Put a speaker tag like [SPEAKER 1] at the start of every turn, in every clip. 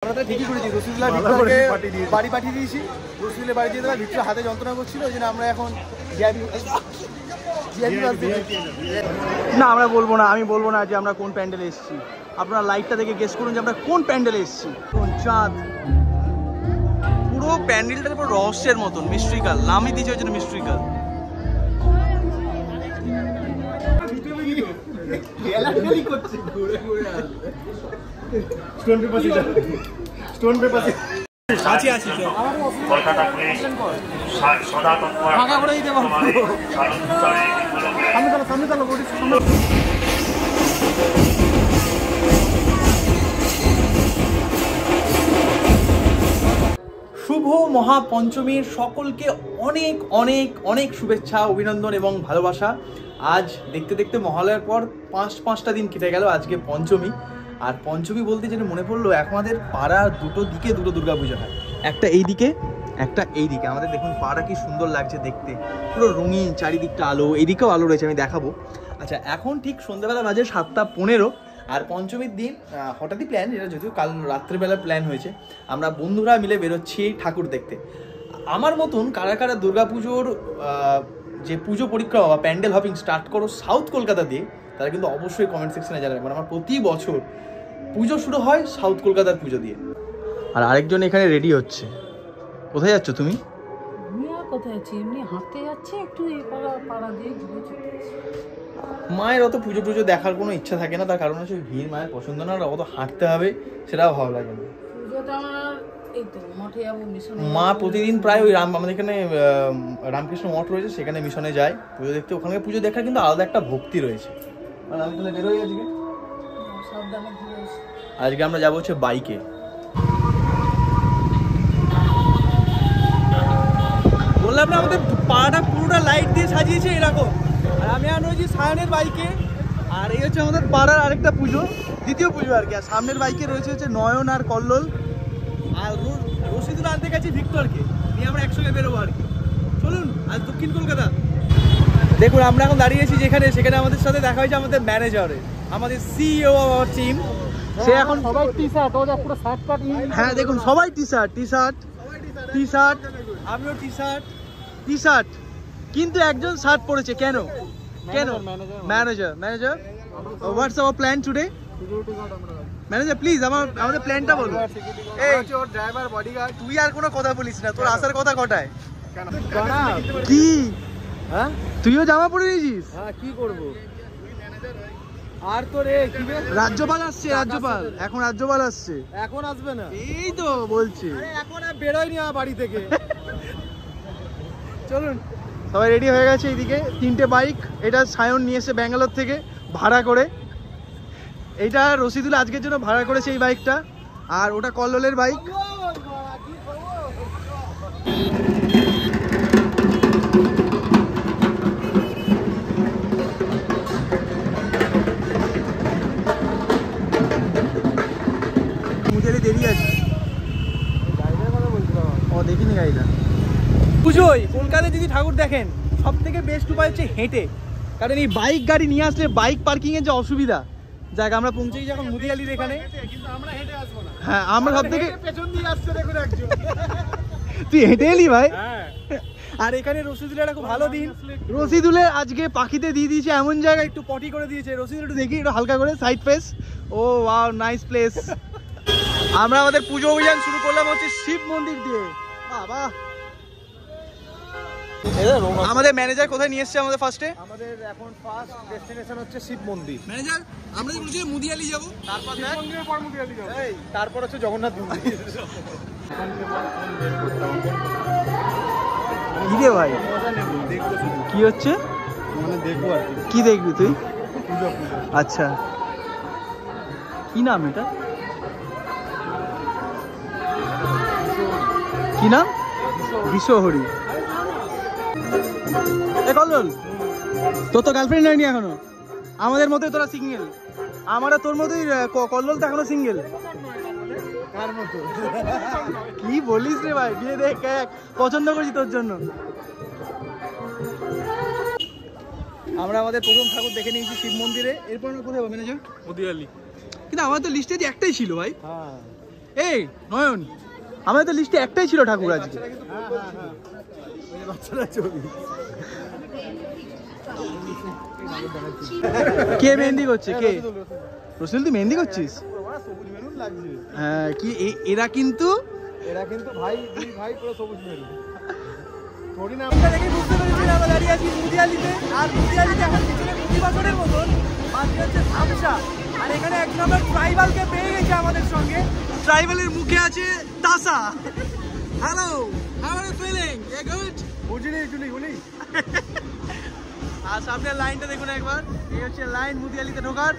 [SPEAKER 1] আমরা ঠিকই করেছি, রসুলুল্লাহ ভিক্টরকে বাড়ি পাঠিয়ে দিয়েছি। রসুলের বাড়ি যেতে পারে, ভিক্টর হাতে যন্ত্রণা করছিল, ওই জন্য আমরা এখন না আমরা বলবো না, আমি বলবো না যে আমরা কোন প্যান্ডেলে এসেছি। আপনারা লাইটটা দেখে গেস করুন যে আমরা কোন প্যান্ডেলে এসেছি। চাঁদ পুরো প্যান্ডেলটা পুরো রহস্যের মতন, মিস্ট্রিক্যাল নামই দিয়েছে, ওই জন্য মিস্ট্রিক্যাল। স্টোন পেপার আছি কলকাতা পুলিশ সদা তৎপর ফাঁকা করে দিতে পারবো। সামনে চলো শুভ মহাপঞ্চমীর সকলকে অনেক অনেক অনেক শুভেচ্ছা, অভিনন্দন এবং ভালোবাসা। আজ দেখতে দেখতে মহালয়ার পর পাঁচটা দিন কেটে গেল, আজকে পঞ্চমী। আর পঞ্চমী বলতে যেটা মনে পড়লো, আমাদের পাড়া দুটো দিকে দুটো দুর্গাপুজো হয়, একটা এই দিকে একটা এই দিকে। আমাদের দেখুন পাড়া কি সুন্দর লাগছে দেখতে, পুরো রঙিন, চারিদিকটা আলো, এইদিকেও আলো রয়েছে, আমি দেখাবো। আচ্ছা, এখন ঠিক সন্ধ্যাবেলা বাজে 7:15, আর পঞ্চমীর দিন হঠাৎই প্ল্যান, যেটা যদিও কাল রাত্রেবেলা প্ল্যান হয়েছে, আমরা বন্ধুরা মিলে বেরোচ্ছি ঠাকুর দেখতে। আমার মতন কারা কারা দুর্গাপুজোর যে পুজো পরিক্রমা বা প্যান্ডেল হপিং স্টার্ট করো সাউথ কলকাতা দিয়ে, তারা কিন্তু অবশ্যই কমেন্ট সেকশনে জানাবেন। মানে আমার প্রতি বছর পুজো শুরু হয় সাউথ কলকাতার পুজো দিয়ে। আর আরেকজন এখানে রেডি হচ্ছে। কোথায় যাচ্ছ তুমি?
[SPEAKER 2] কোথায় যাচ্ছি, এমনি হাঁটতে যাচ্ছি একটু, এই পাড়া দিয়ে ঘুরে চলে যাচ্ছি।
[SPEAKER 1] মায়ের অত পুজো টুজো দেখার কোনো ইচ্ছা থাকে না, তার কারণ হচ্ছে ভিড় মায়ের পছন্দ না, আর অত হাঁটতে হবে সেটাও ভালো লাগে না।
[SPEAKER 2] পুজোটা আমার এই তো মাঠে যাবো, মিশনে।
[SPEAKER 1] মা প্রতিদিন প্রায় ওই আমাদের এখানে রামকৃষ্ণ মঠ রয়েছে, সেখানে মিশনে যায় পুজো দেখতে। ওখানে পুজো দেখার কিন্তু আলাদা একটা ভক্তি রয়েছে। আমি তাহলে বেরোই আজকে,
[SPEAKER 2] সাবধানে ঘুরে আসি।
[SPEAKER 1] আজকে আমরা যাবো হচ্ছে বাইকে। বললাম না আমাদের পাড়াটা পুরোটা লাইট দিয়ে সাজিয়েছে এরকম। আর আমি আর রয়েছি সায়নের বাইকে, আর এই হচ্ছে আমাদের পাড়ার আরেকটা পুজো, দ্বিতীয় পুজো আর কি। আর সামনের বাইকে রয়েছে হচ্ছে নয়ন আর কল্লোল, আর রশিদুল আনতে গেছি ভিক্টরকে নিয়ে, আমরা একসঙ্গে বেরোবো আর কি। চলুন, আজ দক্ষিণ কলকাতা। দেখুন আমরা এখন দাঁড়িয়েছি যেখানে, সেখানে আমাদের সাথে দেখা হয়েছে আমাদের ম্যানেজারের, আমাদের সিইও টিম। সে এখন
[SPEAKER 2] সবাই টি-শার্ট, ওটা পুরো শার্ট কাট।
[SPEAKER 1] হ্যাঁ দেখুন সবাই টি-শার্ট, আমিও টি-শার্ট, কিন্তু একজন শার্ট পরেছে। কেন? Manager what's hour plan today? Manager please আমাদের প্ল্যানটা বলো। এই ড্রাইভার বডিগার্ড, তুই আর কোনো কথা বলিস না, তোর আসার কথা কটায়? কি হ্যাঁ, তুইও জামা পরে নিয়েছিস?
[SPEAKER 2] হ্যাঁ, কি করবো আর তো রে।
[SPEAKER 1] রাজ্যপাল আসছে, এখন রাজ্যপাল আসছে।
[SPEAKER 2] এখন আসবে না,
[SPEAKER 1] এই তো বলছি,
[SPEAKER 2] এখন আর বেরোয়নি আমার বাড়ি থেকে।
[SPEAKER 1] চলুন, সবাই রেডি হয়ে গেছে। এইদিকে 3টে বাইক, এটা সায়ন নিয়ে এসে ব্যাঙ্গালোর থেকে ভাড়া করে। এইটা রশিদুল আজকের জন্য ভাড়া করেছে এই বাইকটা, আর ওটা কল্লোলের বাইক। দেরি আছে, ও দেখিনি গাড়িটা। পুজোয় কলকাতায় যদি ঠাকুর দেখেন, সব থেকে বেস্ট উপায় হচ্ছে হেঁটে, কারণ এই বাইক গাড়ি নিয়ে আসলে বাইক পার্কিং এর যে অসুবিধা। জায়গা আমরা পৌঁছেই যখন মুদিয়ালির এখানে, হ্যাঁ আমরা সব থেকে পেছন দিয়ে আসছে, দেখুন একজন। তুই হেঁটে এলি ভাই? আর এখানে রশিদুলের একটা খুব ভালো দিন, রশিদুলের আজকে পাখিতে দিয়ে দিয়েছে এমন জায়গায়, একটু পটি করে দিয়েছে। রশিদুল একটু দেখি, একটু হালকা করে সাইড ফেস। ও ওয়াও, নাইস প্লেস। আমরা আমাদের পুজো অভিযান শুরু করলাম হচ্ছে শিব মন্দির দিয়ে। বাবা, আমাদের ম্যানেজার কোথায় নিয়ে এসছে আমাদের ফার্স্টে?
[SPEAKER 3] আমাদের এখন ফার্স্ট ডেস্টিনেশন হচ্ছে শিব মন্দির।
[SPEAKER 1] ম্যানেজার আমরা যে বলছি মুদিয়ালি যাব, তারপর
[SPEAKER 3] শিব মন্দিরের পর মুদিয়ালি যাব,
[SPEAKER 1] এই তারপর হচ্ছে জগন্নাথ মন্দির। কি রে ভাই, কি হচ্ছে?
[SPEAKER 3] মানে দেখবো আর কি।
[SPEAKER 1] কি দেখবি তুই?
[SPEAKER 3] পুজো।
[SPEAKER 1] আচ্ছা, কি নাম এটা? কি নাম? বিশ্বহরি। এ কল্লোল, তোর তো গার্লফ্রেন্ড হয়নি এখনো। আমাদের মতো তোরা সিঙ্গেল, আমরা তোর মতোই। কল্লোল তো এখনো সিঙ্গেল।
[SPEAKER 3] কার মতো?
[SPEAKER 1] কি বলিস রে ভাই, বিয়ে দেখ, পছন্দ করছি তোর জন্য। আমরা আমাদের প্রথম ঠাকুর দেখে নিয়েছি শিব মন্দিরে। এরপর আমরা কোথায় ম্যানেজার?
[SPEAKER 3] মুদিয়ালি।
[SPEAKER 1] কিন্তু আমার তো লিস্টে যে একটাই ছিল ভাই।
[SPEAKER 3] হ্যাঁ,
[SPEAKER 1] এই নয়ন, আমাদের তো লিস্টে একটাই ছিল ঠাকুর আজকে।
[SPEAKER 3] বাচ্চারা ছবি
[SPEAKER 1] কে মেহেন্দি করছে? কে? রসুল, তুই মেহেন্দি করছিস?
[SPEAKER 3] সবুজ মেরুন লাগছে।
[SPEAKER 1] হ্যাঁ, কি এরা কিন্তু
[SPEAKER 3] ভাই দুই ভাই পুরো সবুজ মেরুন। থোড়ি না
[SPEAKER 1] আমরা দেখে বুঝতে পেরেছি আমরা দাঁড়িয়ে আছি মুদিয়ালিতে। আর মুদিয়ালিতে এখন পিছনে প্রতি বছরের মতন আজকে হচ্ছে ধামসা। আর এখানে একজন আমরা ট্রাইবালকে পেয়ে গেছে আমাদের সঙ্গে। ট্রাইবালের মুখে আছে তাসা। Hello, how are you feeling? You good?
[SPEAKER 3] উনি
[SPEAKER 1] আর সামনের লাইনটা দেখুন একবার, এই হচ্ছে লাইন মুদিয়ালিতে ঢোকার।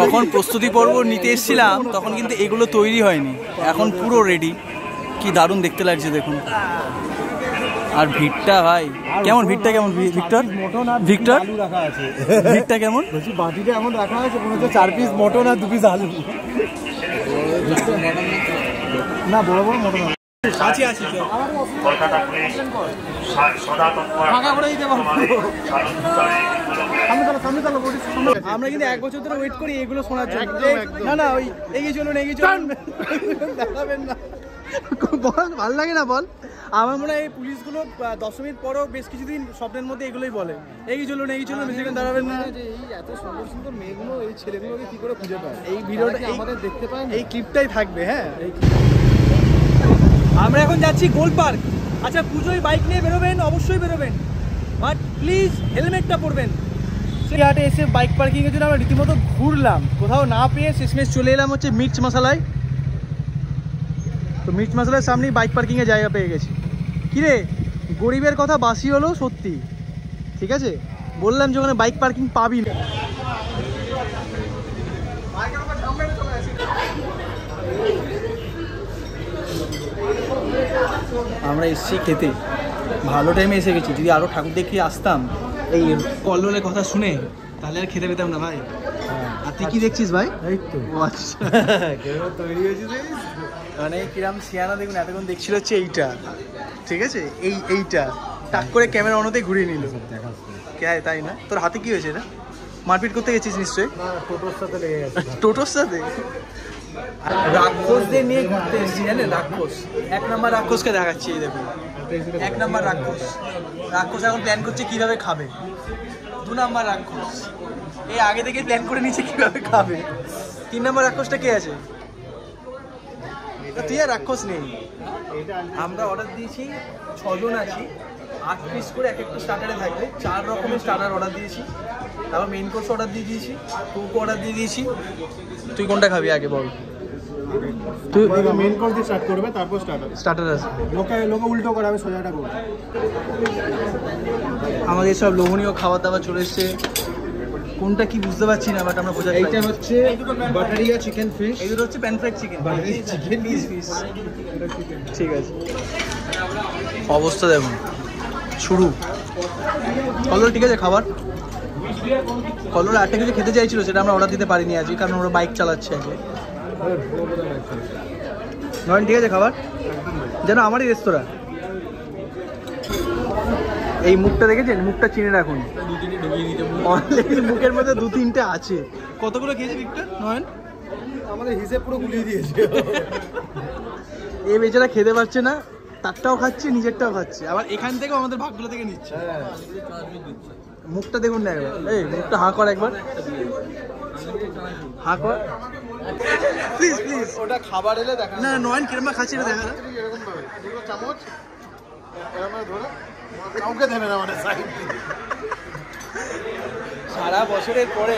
[SPEAKER 1] যখন প্রস্তুতি পর্ব নিতে এসেছিলাম তখন কিন্তু এগুলো তৈরি হয়নি, এখন পুরো রেডি। কি দারুণ দেখতে লাগছে দেখুন। আর ভিড়টা ভাই কেমন? ভিড়টা কেমন ভিক্টর? ভিক্টর
[SPEAKER 3] আলু রাখা আছে।
[SPEAKER 1] ভিড়টা কেমন?
[SPEAKER 3] বলছি বাটিটা এমন রাখা আছে মনে হচ্ছে 4 পিস মটন আর 2 পিস আলু। না বড় বড় মটন
[SPEAKER 1] কাছে আছি
[SPEAKER 4] কলকাতা পুলিশ সদা তৎপর
[SPEAKER 1] ফাঁকা করে দিতে পারবো।
[SPEAKER 3] সামনে চালো
[SPEAKER 1] আমরা কিন্তু 1 বছর ধরে ওয়েট করি এগুলো শোনার জন্য। না না, ওই এগিয়ে চলুন এগিয়ে চলুন, দেখাবেন না। বল, ভাল লাগে না বল? আমার মনে হয় এই পুলিশগুলো দশমীর পরও বেশ কিছুদিন স্বপ্নের মধ্যে এগুলোই বলে, এগিয়ে চলুন বেশিক্ষণ দাঁড়াবেন না।
[SPEAKER 3] এই এত সুন্দর সুন্দর মেয়েগুলো এই ছেলেগুলোকে কি করে খুঁজে পায়?
[SPEAKER 1] এই ভিডিওটা
[SPEAKER 3] আমাদের দেখতে পাই,
[SPEAKER 1] এই ক্লিপটাই থাকবে। হ্যাঁ, আমরা এখন যাচ্ছি গোল পার্ক। আচ্ছা, পুজোয় বাইক নিয়ে বেরোবেন, অবশ্যই বেরোবেন, বাট প্লিজ হেলমেটটা পরবেন। সেই হাটে এসে বাইক পার্কিংয়ের জন্য আমরা রীতিমতো ঘুরলাম, কোথাও না পেয়ে শেষমেশ চলে এলাম হচ্ছে মির্চ মশালায়। তো মির্চ মশালার সামনেই বাইক পার্কিংয়ের জায়গা পেয়ে গেছি। কিরে, গরিবের কথা বাসি হলো সত্যি, ঠিক আছে? বললাম যে ওখানে বাইক পার্কিং পাবি না। আমরা এসেছি খেতে, ভালো টাইমে এসে গেছি। যদি আরও ঠাকুর দেখে আসতাম এই কল্লোলের কথা শুনে, তাহলে আর খেতে পেতাম না ভাই। আর তুই কি দেখছিস ভাই?
[SPEAKER 3] এই তো
[SPEAKER 1] ও আচ্ছা,
[SPEAKER 3] তৈরি হয়েছে
[SPEAKER 1] মানে কিরাম সিয়ানা দেখুন এতক্ষণ দেখছিল হচ্ছে এইটা, ঠিক আছে? এইটা টাক করে ক্যামেরা অন্যতেই ঘুরিয়ে নিল। কে তাই না? তোর হাতে কি হয়েছে? এটা মারপিট করতে গেছিস নিশ্চয়ই?
[SPEAKER 3] না, টোটোর সাথে লেগে গেছে।
[SPEAKER 1] টোটোর সাথে? রাক্ষসদের নিয়ে ঘুরতে এসেছি, জানেন? রাক্ষস, 1 নম্বর রাক্ষসকে দেখাচ্ছি। এই দেখুন 1 নম্বর রাক্ষস। রাক্ষস এখন প্ল্যান করছে কিভাবে খাবে। 2 নম্বর রাক্ষস এই আগে থেকে প্ল্যান করে নিচ্ছে কিভাবে খাবে। 3 নম্বর রাক্ষসটা কে আছে? তুই আর রাক্ষস নেই। আমরা অর্ডার দিয়েছি, 6 জন আছি, 8 পিস করে এক একটা স্টার্টারে থাকবে। 4 রকমের স্টার্টার অর্ডার দিয়েছি, তারপর মেইন কোর্স অর্ডার দিয়ে দিয়েছি, কোকো অর্ডার দিয়ে দিয়েছি। তুই কোনটা খাবি আগে বল?
[SPEAKER 3] তুই মেন কোর্স দিয়ে স্টার্ট করবে, তারপর
[SPEAKER 1] স্টার্টার আছে।
[SPEAKER 3] লোকে উল্টো করে, আমি সোজাটা করব।
[SPEAKER 1] আমাদের সব লোভনীয় খাবার দাবার চলে এসছে। কোনটা কি বুঝতে পারছি না, বাট আমরা বোঝা।
[SPEAKER 3] এইটা হচ্ছে বাটারিয়া চিকেন ফিশ,
[SPEAKER 1] এইগুলো হচ্ছে pan fried chicken.
[SPEAKER 3] Chicken
[SPEAKER 1] piece ঠিক আছে। অবস্থা দেখুন শুরু। কলর ঠিক আছে খাবার? কলর আটটা কিছু খেতে চাইছিল, সেটা আমরা অর্ডার দিতে পারিনি আজকে, কারণ ওরা বাইক চালাচ্ছে আজকে। নয়ন ঠিক আছে খাবার? যেন আমারই রেস্তোরাঁ। এই মুখটা দেখেছেন? মুখটা চিনে রাখুন, অলরেডি মুখের মধ্যে 2-3টে আছে। কতগুলো খেয়েছে ভিক্টর? নয়ন
[SPEAKER 3] আমাদের হিসেব পুরো গুলিয়ে দিয়েছে।
[SPEAKER 1] এই বেচারা খেতে পারছে না, তারটাও খাচ্ছে, নিজেরটাও খাচ্ছে, আবার এখান থেকেও আমাদের ভাগগুলো থেকে নিচ্ছে। মুখটা দেখুন না একবার, এই মুখটা হাঁ কর একবার, হাঁ কর প্লিজ প্লিজ।
[SPEAKER 3] ওটা খাবার এলে দেখা
[SPEAKER 1] না নয়ন কিরম খাচ্ছে এটা দেখা।
[SPEAKER 3] এরকম ভাবে দুটো চামচ এরকম ভাবে ধরে কাউকে দেবে না, মানে সাইড
[SPEAKER 1] সারা বছরের পরে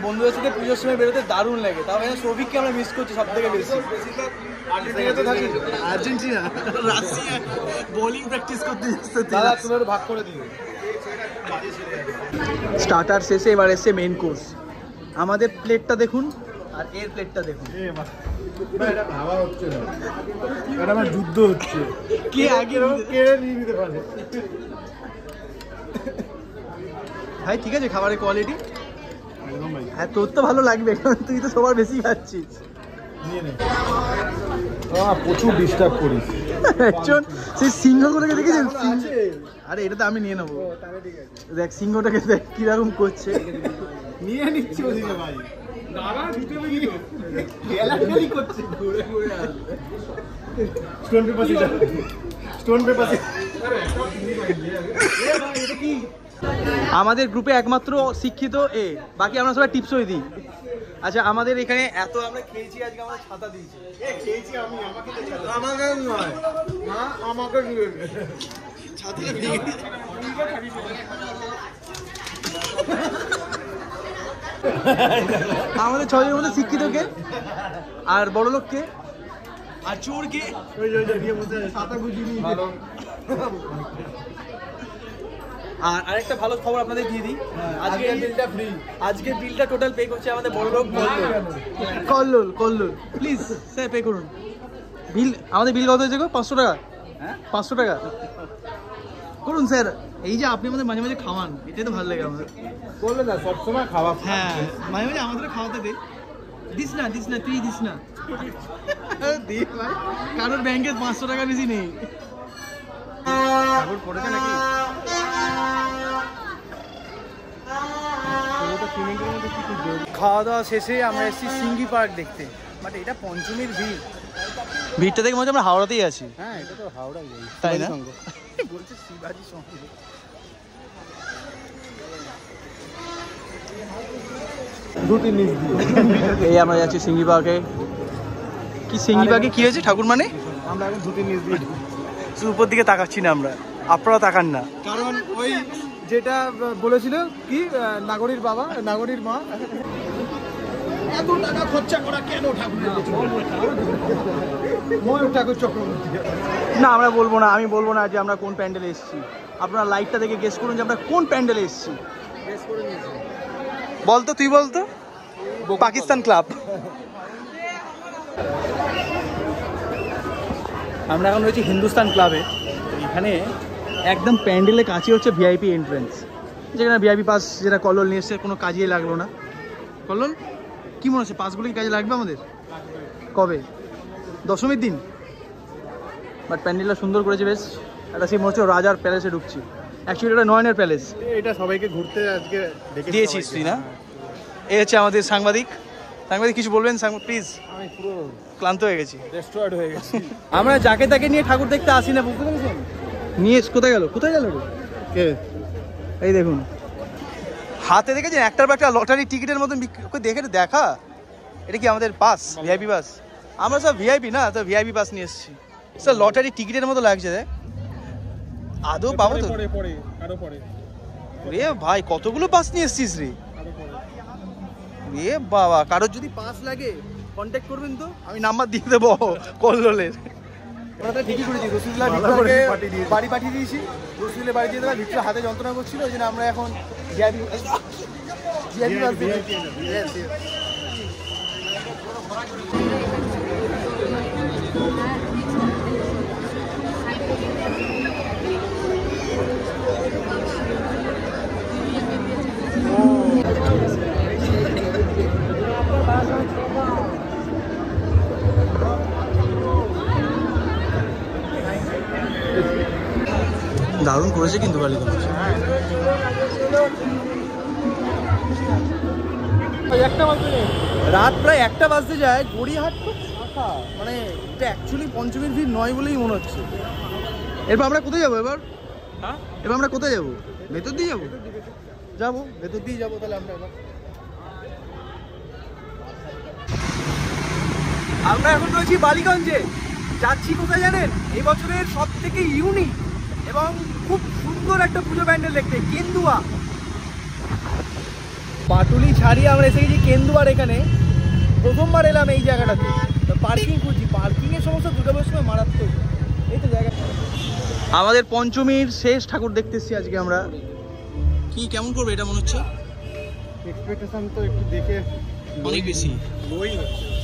[SPEAKER 1] বন্ধুদের সাথে পুজোর সময় বেরোতে দারুণ লাগে। তাও এখানে সৌভিককে আমরা মিস করছি সব থেকে বেশি। আর্জেন্টিনা, রাশিয়া বোলিং প্র্যাকটিস করতে যাচ্ছে।
[SPEAKER 3] দাদা তুমি ভাগ করে দিও।
[SPEAKER 1] স্টার্টার শেষে এবার এসছে মেইন কোর্স। আমাদের প্লেটটা দেখুন আর এর প্লেটটা দেখুন।
[SPEAKER 3] এটা ভাবা হচ্ছে না, এটা আমার যুদ্ধ হচ্ছে,
[SPEAKER 1] কে আগে
[SPEAKER 3] কেড়ে নিয়ে নিতে পারে।
[SPEAKER 1] ভাই ঠিক আছে খাবারের কোয়ালিটি?
[SPEAKER 3] একদম ভাই।
[SPEAKER 1] হ্যাঁ তোর তো ভালো লাগবে, কারণ তুই তো সবার বেশি খাচ্ছিস।
[SPEAKER 3] নিয়ে নে। প্রচুর ডিস্টার্ব করিস।
[SPEAKER 1] একজন সেই সিংহগুলোকে দেখেছেন? আরে এটা তো আমি নিয়ে নেবো। দেখ সিংহটাকে দেখ কিরকম করছে।
[SPEAKER 3] নিয়ে নিচ্ছি ওদিকে ভাই। Stone paper scissor. Stone paper
[SPEAKER 1] আমাদের গ্রুপে একমাত্র শিক্ষিত এ, বাকি আমরা সবাই টিপসই দিই। আচ্ছা আমাদের এখানে এত আমরা খেয়েছি, আজকে আমরা ছাতা দিয়েছি।
[SPEAKER 3] খেয়েছি আমি, আমাকে তো ছাতা। আমাকে নয়, না আমাকে দিয়ে দে। ছাতাটা দিয়ে দে।
[SPEAKER 1] আমাদের ছয়জনের মধ্যে শিক্ষিত কে, আর বড় লোক কে, আর চোর কে?
[SPEAKER 3] ছাতা বুঝিয়ে নিয়ে ভালো।
[SPEAKER 1] আর আরেকটা ভালো খবর আপনাদের দিয়ে দিই, আজকে
[SPEAKER 3] বিলটা ফ্রি।
[SPEAKER 1] আজকে বিলটা টোটাল পে করছে আমাদের বড় লোক Kallol. Kallol please sir pay করুন বিল। আমাদের বিল কত হয়েছে গো? 500 টাকা। হ্যাঁ 500 টাকা করুন স্যার। এই যে আপনি আমাদের মাঝে মাঝে খাওয়ান, এটাই তো ভালো লাগে আমাদের।
[SPEAKER 3] বললে না সবসময় খাওয়া।
[SPEAKER 1] হ্যাঁ মাঝে মাঝে আমাদের খাওয়াতে দে। দিস না তুই দিস না। দে ভাই, কারোর ব্যাংকে 500 টাকা বেশি নেই। ঠাকুর পড়েছে নাকি? খাওয়া দাওয়া শেষে আমরা এসেছি সিঙ্গি পার্ক দেখতে, বাট এটা পঞ্চমীর ভিড়টা দেখে মনে হচ্ছে আমরা হাওড়াতেই আছি।
[SPEAKER 3] হ্যাঁ এটা তো হাওড়া,
[SPEAKER 1] তাই না? বলছে শিবাজি সঙ্গ।
[SPEAKER 3] দুটি নিচ দিয়ে
[SPEAKER 1] এই আমরা যাচ্ছি সিঙ্গি পার্কে। কি সিঙ্গি পার্কে কি হয়েছে ঠাকুর? মানে
[SPEAKER 3] আমরা এখন দুটি নিচ দিয়ে
[SPEAKER 1] শুধু উপর দিকে তাকাচ্ছি না আমরা, আপনারা তাকান না।
[SPEAKER 3] কারণ ওই যেটা বলেছিল কি নাগরীর বাবা নাগরীর মা, এত টাকা খরচা করা কেন ঠাকুরের পেছনে? ময়ূর ঠাকুর চক্রবর্তী।
[SPEAKER 1] না আমরা বলবো না, আমি বলবো না যে আমরা কোন প্যান্ডেলে এসেছি। আপনারা লাইটটা দেখে গেস করুন যে আমরা কোন প্যান্ডেলে এসেছি। বলতো তুই বলতো। পাকিস্তান ক্লাব। আমরা এখন রয়েছি হিন্দুস্তান ক্লাবে। এখানে একদম প্যান্ডেলের কাছে হচ্ছে ভিআইপি এন্ট্রেন্স, যেখানে ভিআইপি পাস যেটা কল্লোল নিয়ে এসছে, কোনো কাজেই লাগলো না। কল্লোল কি মনে হচ্ছে পাসগুলো কি কাজে লাগবে আমাদের? কবে? দশমীর দিন। বাট প্যান্ডেলটা সুন্দর করেছে বেশ। একটা সে মনে হচ্ছে রাজার প্যালেসে ঢুকছি। অ্যাকচুয়ালি এটা নয়নের প্যালেস।
[SPEAKER 3] এটা সবাইকে ঘুরতে আজকে
[SPEAKER 1] দিয়েছিস তুই না? এই হচ্ছে আমাদের সাংবাদিক। কিছু বলবেন প্লিজ?
[SPEAKER 3] আমি পুরো
[SPEAKER 1] ক্লান্ত হয়ে গেছি,
[SPEAKER 3] ডেস্ট্রয়েড হয়ে গেছি।
[SPEAKER 1] আমরা যাকে তাকে নিয়ে ঠাকুর দেখতে আসি না, বুঝতে পেরেছেন? নিয়ে কোথায় গেল
[SPEAKER 3] কে?
[SPEAKER 1] এই দেখুন হাতে দেখেছেন একটার পর একটা লটারি টিকিটের মতন দেখা। এটা কি আমাদের পাস? VIP pass? আমরা সব ভিআইপি না, তো ভিআইপি পাস নিয়ে এসেছি। স্যার লটারি টিকিটের মতো লাগছে দেখ। আদৌ পাবো তো? রে ভাই কতগুলো পাস নিয়ে এসছিস রে। রে বাবা, কারোর যদি পাস লাগে কন্ট্যাক্ট করবেন তো, আমি নাম্বার দিয়ে দেবো কল্লোলের। ওরা তো ঠিকই করেছি, রসুল্লাহ বাড়ি পাঠিয়ে দিয়েছি। রসুলের বাড়ি দিয়ে দেওয়া, ভিতরে হাতে যন্ত্রণা করছিল, ওই জন্য আমরা এখন দারুণ করেছে কিন্তু বালিগঞ্জ। রাত প্রায় 1টা বাজতে যায়, গড়িয়াহাট তো ফাঁকা। মানে এটা অ্যাকচুয়ালি পঞ্চমীর ভিড় নয় বলেই মনে হচ্ছে। এরপর আমরা কোথায় যাবো? এবার আমরা কোথায় যাবো? ভেতর দিয়ে যাবো ভেতর দিয়ে যাবো। তাহলে আমরা এখন রয়েছি বালিগঞ্জে। যাচ্ছি কোথায় জানেন? এই বছরের সব থেকে ইউনিক এবং খুব সুন্দর একটা পুজো প্যান্ডেল দেখতে, কেন্দুয়া। পাটুলি ছাড়িয়ে আমরা এসে গেছি কেন্দুয়ার এখানে। প্রথমবার এলাম এই জায়গাটাতে, পার্কিং খুঁজি। পার্কিংয়ের সমস্যা দুর্গাপুজোর সময় মারাত্মক। এই তো জায়গা। আমাদের পঞ্চমীর শেষ ঠাকুর দেখতে এসেছি আজকে আমরা। কি কেমন করবে এটা মনে হচ্ছে?
[SPEAKER 3] এক্সপেকটেশন তো একটু দেখে
[SPEAKER 1] অনেক বেশি।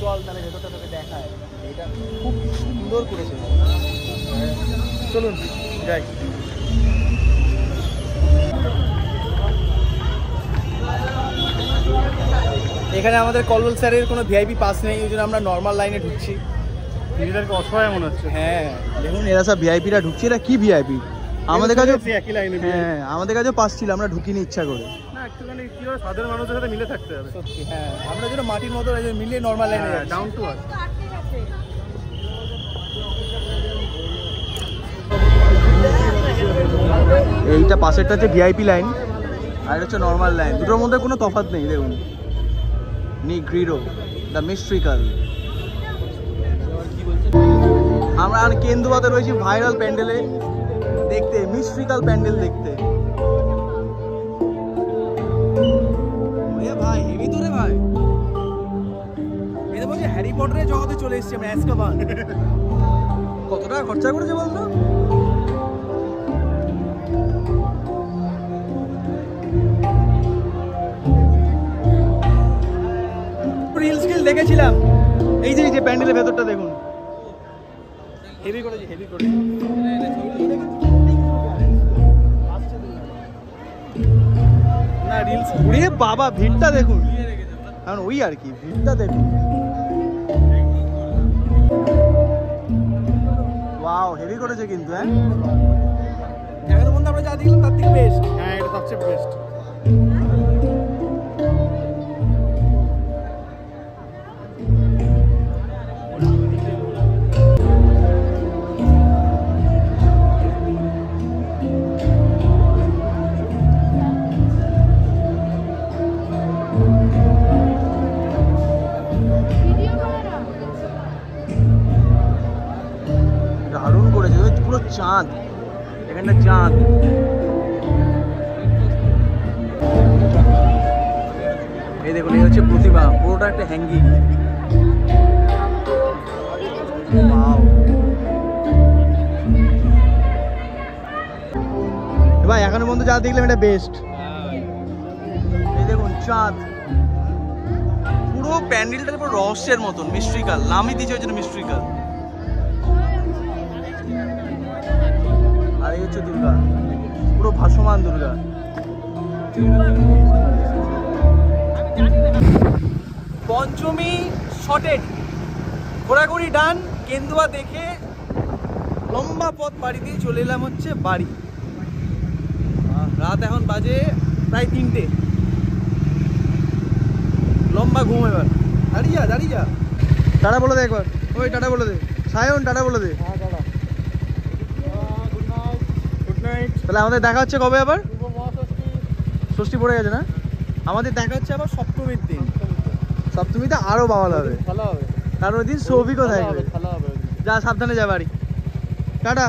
[SPEAKER 1] চল তাহলে ভেতরটা তোকে দেখায়। এটা খুব সুন্দর করেছে। চলুন যাই। এখানে আমাদের কল্লোল স্যারের কোনো ভিআইপি পাস নেই, ওই জন্য আমরা নর্মাল লাইনে ঢুকছি।
[SPEAKER 3] নিজেদেরকে অসহায় মনে হচ্ছে।
[SPEAKER 1] হ্যাঁ দেখুন এরা সব ভিআইপিরা ঢুকছে, এরা কি ভিআইপি? আমাদের কাছে
[SPEAKER 3] একই লাইনে।
[SPEAKER 1] হ্যাঁ আমাদের কাছেও পাস ছিল, আমরা ঢুকিনি ইচ্ছা করে।
[SPEAKER 3] না একটুখানি কি হয়, সাধারণ মানুষের সাথে মিলে থাকতে হবে।
[SPEAKER 1] সত্যি হ্যাঁ, আমরা যেন মাটির মতো মিলিয়ে নর্মাল লাইনে
[SPEAKER 3] ডাউন টু আর্থ।
[SPEAKER 1] এইটা পাশেরটা হচ্ছে ভিআইপি লাইন, আর এটা হচ্ছে নর্মাল লাইন, দুটোর মধ্যে কোনো তফাৎ নেই। দেখুন নিগ্রিরো দ্য মিস্ট্রিকাল। আমরা আর কেন্দুয়াতে রয়েছি ভাইরাল প্যান্ডেলে দেখতে, মিস্ট্রিকাল প্যান্ডেল দেখতে। ভাই হেভি তো রে ভাই, এটা বলছে হ্যারি পটারের জগতে চলে এসেছি আমরা, অ্যাজকাবান। কত টাকা খরচা করেছে বলতো? রিল স্কিল দেখেছিলাম, এই যে প্যান্ডেলের ভেতরটা দেখুন, হেভি করেছে হেভি করে। না রিলস উড়ে বাবা, ভিড়টা দেখুন, কারণ ওই আর কি ভিড়টা দেখুন। ওয়াও হেভি করেছে কিন্তু। হ্যাঁ এখনো পর্যন্ত আমরা যা দেখলাম তার থেকে বেস্ট।
[SPEAKER 3] হ্যাঁ এটা সবচেয়ে বেস্ট।
[SPEAKER 1] দারুণ করেছে, পুরো চাঁদ, এখানটা চাঁদ। এই দেখুন এই হচ্ছে প্রতিমা, পুরোটা একটা হ্যাঙ্গিং। ভাই এখনো পর্যন্ত যা দেখলাম এটা বেস্ট। এই দেখুন চাঁদ, পুরো প্যান্ডেলটার পুরো রহস্যের মতন, মিস্ট্রিকাল নামই দিয়েছে ওই জন্য মিস্ট্রিকাল। আর এই হচ্ছে দুর্গা, পুরো ভাসমান দুর্গা। পঞ্চমী শটেড, ঘোরাঘুরি ডান, কেন্দুয়া দেখে লম্বা পথ বাড়ি দিয়ে চলে এলাম হচ্ছে বাড়ি। রাত এখন বাজে প্রায় 3টে, লম্বা ঘুম এবার। দাঁড়িয়ে যা টাটা বলে দে একবার, ওই টাটা বলে দে সায়ন, টাটা বলে দে।
[SPEAKER 3] Good night.
[SPEAKER 1] তাহলে আমাদের দেখা হচ্ছে কবে আবার? ষষ্ঠী পড়ে গেছে না? আমাদের দেখা হচ্ছে আবার সপ্তমীর দিন। সপ্তমীতে আরো বাওয়াল হবে,
[SPEAKER 3] ভালো হবে,
[SPEAKER 1] কারণ ওই দিন সৌভিকও থাকবে।
[SPEAKER 3] ভালো হবে।
[SPEAKER 1] যা সাবধানে যা বাড়ি, টাটা।